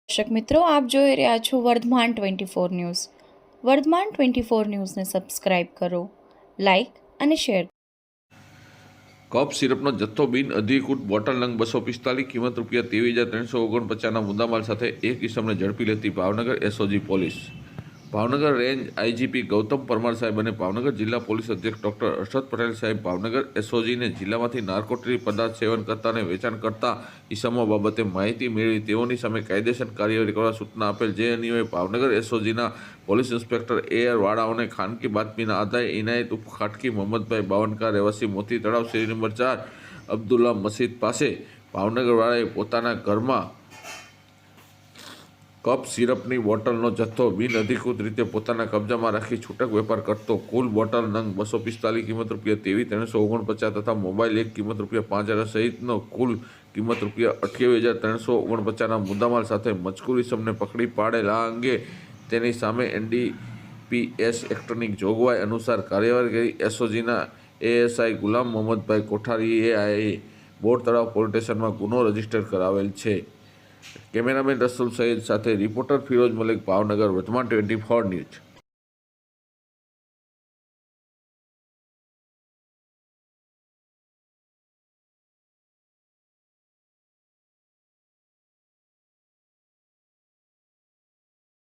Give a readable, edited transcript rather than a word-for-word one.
દર્શક મિત્રો, આપ જોઈ રહ્યા છો વર્ધમાન 24 ન્યૂઝ. વર્ધમાન 24 ન્યૂઝને સબસ્ક્રાઇબ કરો, લાઇક અને શેર. કફ સિરપનો જથ્થો બિન અધિકૃત બોટલ નંગ 245 કિંમત ₹23,349ના મુદ્દામાલ સાથે એક ઇસમને ઝડપી લેતી Bhavnagar SOG police. Bhavnagar range IGP Gautam Parmar સાહેબ અને ભાવનગર જિલ્લા પોલીસ અધ્યક્ષ ડોક્ટર હર્ષદ પટેલ સાહેબ ભાવનગર એસઓજીને જિલ્લામાંથી નાર્કોટિક પદાર્થ સેવન કરતા અને વેચાણ કરતા ઇસમો બાબતે માહિતી મેળવી તેઓની સામે કાયદેસર કાર્યવાહી કરવા સૂચના આપેલ. જે અન્વયે ભાવનગર એસઓજીના પોલીસ ઇન્સ્પેક્ટર AR વાળાઓને ખાનગી બાતમીના આધારે ઇનાયત ઉપ ખાટકી મોહમ્મદભાઈ 52 રહેવાસી મોતી તળાવ શેરી નંબર 4 અબ્દુલ્લા મસ્જિદ પાસે ભાવનગર વાળાએ પોતાના ઘરમાં કપ સિરપની બોટલનો જથ્થો બિન અધિકૃત રીતે પોતાના કબજામાં રાખી છૂટક વેપાર કરતો કુલ બોટલ નંગ 245 કિંમત ₹23,349 તથા મોબાઈલ એક કિંમત ₹5,000 સહિતનો કુલ કિંમત ₹28,349ના મુદ્દામાલ સાથે મજકૂર ઇસમને પકડી પાડેલ. આ અંગે તેની સામે NDPS એક્ટની જોગવાઈ અનુસાર કાર્યવાહી કરી એસઓજીના ASI ગુલામ મોહમ્મદભાઈ કોઠારીએ બોર તળાવ પોલીસ સ્ટેશનમાં ગુનો રજીસ્ટર કરાવેલ છે. કેમેરામેન રસુલ સૈયદ સાથે રિપોર્ટર ફિરોઝ મલિક, ભાવનગર, વર્ધમાન 24 ન્યૂઝ.